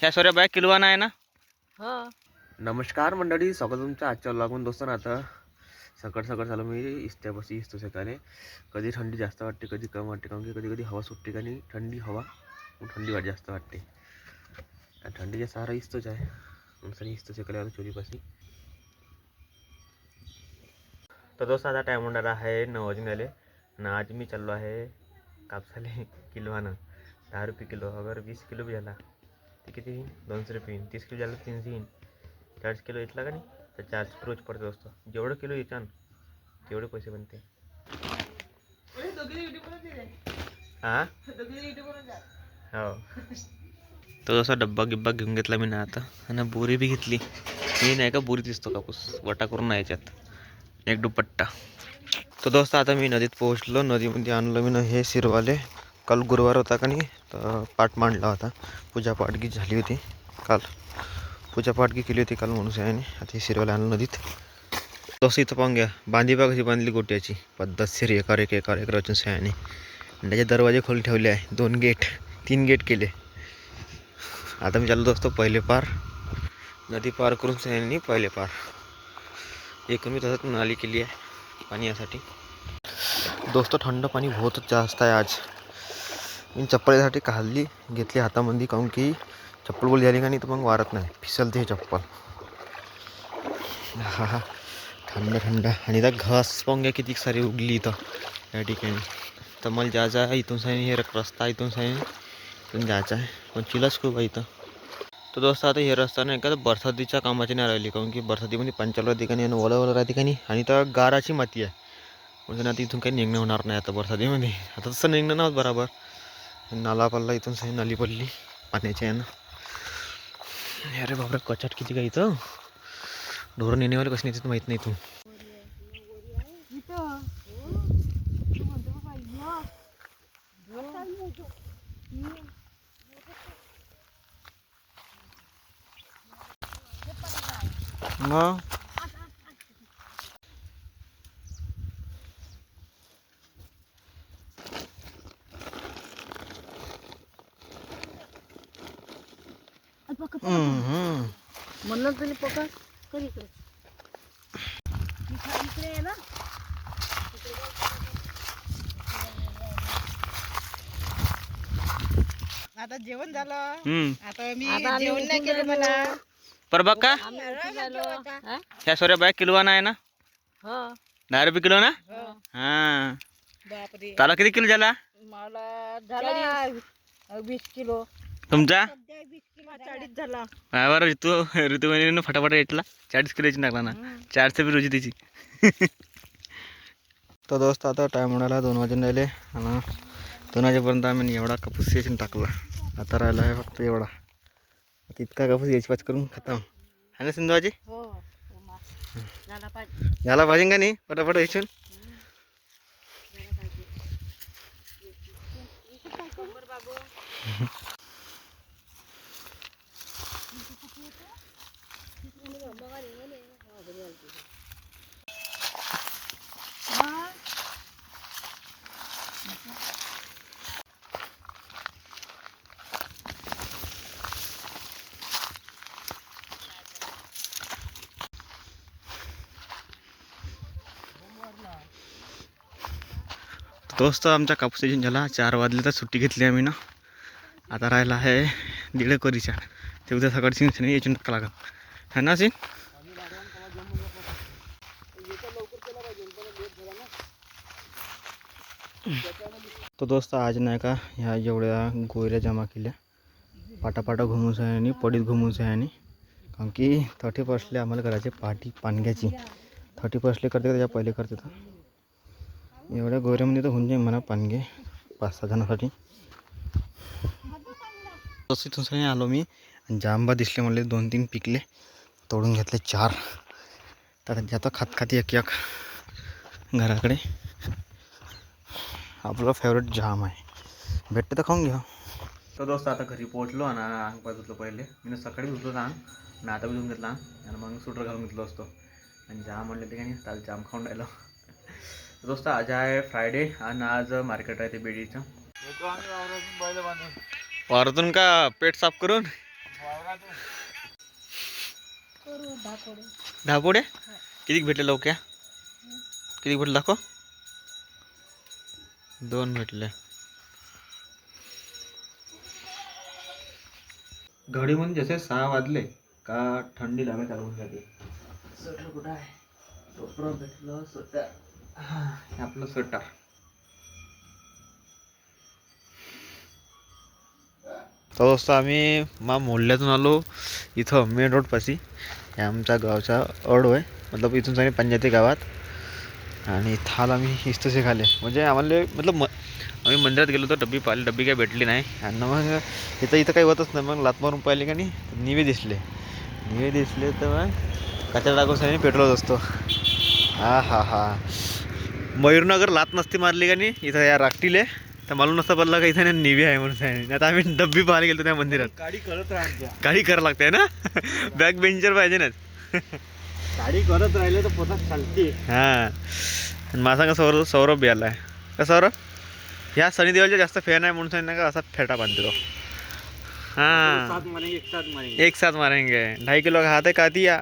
ह्या सोऱ्या बाय किलवाना आहे ना. हा. नमस्कार मंडळी, स्वागत तुमचं आजच्या व्लॉगमध्ये. दोस्तों आता सकाळ सकाळ झालं मी इस्त्यापाशी इस्तो सकाळी. कधी थंडी जास्त वाटते, कधी कम वाटते, कारण की कधी कधी हवा सुटते का नाही, थंडी हवा थंडी जास्त वाटते. थंडीचा सहारा इस्तोच आहे. मग इस्तो सकाळी आलो चोरीपाशी. तर दोस्तों आता टाईम होणार आहे 9 वाजून आले ना. आज मी चाललो आहे कापसाले किलोनं. 10 रुपये किलो. अगर 20 किलो भी झाला ते किती येईन? 200 रुपये येईन. 30 किलो झालं 300 येईन. 40 किलो इथला का नाही तर 400 रोज पडते दोस्तों. जेवढं किलो येतात तेवढे पैसे बनते. हां हो. तो जसा डब्बा गिब्बा घेऊन घेतला मी ना आता. आणि बोरी बी घेतली. मी नाही का बोरी दिसतो कापूस वटा करून नाही याच्यात एक दुपट्टा. तो दोस्त आता मी नदीत पोहोचलो. नदीमध्ये आणलं मी हे शिरवाले. काल गुरुवार होता का नाही तर पाठ मांडला होता. पूजा पाठगी झाली होती काल. पूजा पाठगी केली होती काल म्हणून आहे. आता हे शिरवाले आणलं नदीत. दोस्त इथं पाहून घ्या बांधी बा कशी बांधली गोट्याची पद्धतशीर एकार एक रचून सयाने. त्याचे दरवाजे खोल ठेवले आहे. 2 गेट 3 गेट केले. आता मी चाललो दोस्तो पहिले पार. नदी पार करून सयाने पहिले पार. एकूण मी तसंच नाली केली आहे पाणी यासाठी. दोस्तों थंड पाणी बहुत जास्त आहे आज. मी चप्पलीसाठी काढली घेतली हातामध्ये, काहून की चप्पल बोल झाली का नाही तर मग वारत नाही, फिसलते हे चप्पल. हा हा थंड थंड. आणि इथं घास पाहून घ्या किती सारी उगली इथं या ठिकाणी. तर मला जायचं आहे इथून साईन. हे रस्ता इथून साईन इथून जायचं आहे पण चिलाच खूप आहे इथं. तर दोस्त आता हे रस्ता नाही का तर बरसातीच्या कामाची नाही राहिली, काहून की बरसातीमध्ये पंचाल राहते का नाही आणि ओलं राहते का नाही. आणि तर गाराची माती आहे म्हणजे आता इथून काही निघणं होणार नाही आता बरसातीमध्ये. आता तसं निघणं नव्हतं बरोबर. नाला पडला इथून सही नाली पडली पाण्याच्या यानं. अरे बापरे कचाट किती काय इथं. ढोरं नेण्यावाले कसं नेतात माहीत नाही. इथून मग म्हणलं तरी पकड कर इकडे. इकडे आहे ना. आता जेवण झालं. आता मी आता जेवण नाही केलं मला. पर बघ का ह्या सोऱ्या बाय किलवाना आहे ना. हा. 10 रुपये किलो ना. हो. हां बापरे. त्याला किती किलो झाला मला झाला 20 किलो. तुमचा? 40 झाला. बरं ऋतू फटाफट येतला 40 किलोची टाकला ना. 400 बी रोजी त्याची. तर दोस्त आता टाईम होणारा 2 वाजून राहिले आणि 2 वाजेपर्यंत आम्ही एवढा कापूस यायची टाकला. आता राहिला आहे फक्त एवढा. आता इतका कापूस याची पाच करून खतम आहे ना सिंधुवाजी. हो झाला पाहिजे. झाला पाहिजे का नाही फटाफट यायची. दोस्त आमचा कापूस सीजन झाला. 4 वाजले तर सुट्टी घेतली आम्ही ना. आता राहिला आहे 1:30 कोरीच्या. ते उद्या सकाळची यायची टाका लागल है ना सीन. तो दोस्त आज नाही का ह्या एवढ्या गोयऱ्या जमा केल्या पाटापाटा घुमून आणि पडीत घुमून आणि. कारण की 30 असले आम्हाला करायचे पाठी पानग्याची. 30 करते त्याच्या पहिले करते तर एवढ्या गोऱ्यामध्ये तर होऊन जाईल म्हणा पानगे 5-6 जणांसाठी. तसं तुमचं आलो मी आणि जांबा दिसले म्हणले 2-3 पिकले तोडून घेतले 4. तर जातो खात एक घराकडे. आपलं फेवरेट जाम आहे भेटते तर खाऊन घ्या. तर दोस्त आता घरी पोहोचलो आणि अंग पाय धुतलो. पहिले मी सकाळी धुतलो सांग आणि आता बी धुवून घेतला आणि मग स्वेटर घालून घेतलो असतो. आणि जाम म्हणले ते काय नाही त्याला जाम खाऊन राहिलो. दोस्त आज आहे फ्रायडे आणि आज मार्केट आहे ते बेडीचं. वावरातून का पेट साफ करून करू धाकोडे. धापोड्या किती भेटले लवक्या किती भेटले दाखव 2 भेटले घडीमध्ये जसे 6 वाजले का थंडी लागायला चालू होऊन जाते स्वेटर कुठं आहे स्वेटर भेटलं स्वेटर हे आपलं स्वेटर तर दोस्त आम्ही मोहल्ल्यातून आलो इथं मेन रोडपाशी हे आमच्या गावचा अडो आहे मतलब इथून जाणे पंचायती गावात आणि थाल आम्ही इस्तसे खाले म्हणजे आम्हाला मतलब आम्ही मंदिरात गेलो तर डब्बी पाहिली डब्बी काही भेटली नाही आणि मग इथं काही होतच नाही मग लात मारून पाहिले का नाही निवे दिसले तर मग कचरा टाकून पेट्रोल असतो हा हा हा मयूरनगर लात नसती मारली का नाही इथं या राखटीले तर मला नसता पडला का इथं निवे आहे म्हणून नाही आता आम्ही डब्बी पाहायला गेलो त्या मंदिरात गाडी करत राहायच्या गाडी करावं लागतंय ना बॅक बेंचर पाहिजे ना गाडी करत राहिले तर पोटात चालते हां माझा का सौरभ बी आला आहे का सौरभ ह्या सनी देवालचा जास्त फॅन आहे म्हणून सांगितलं का असा फेटा बांधतो तो हां साथ मारेंगे एक साथ मारेंगे 2.5 किलो का हाथ है कातिया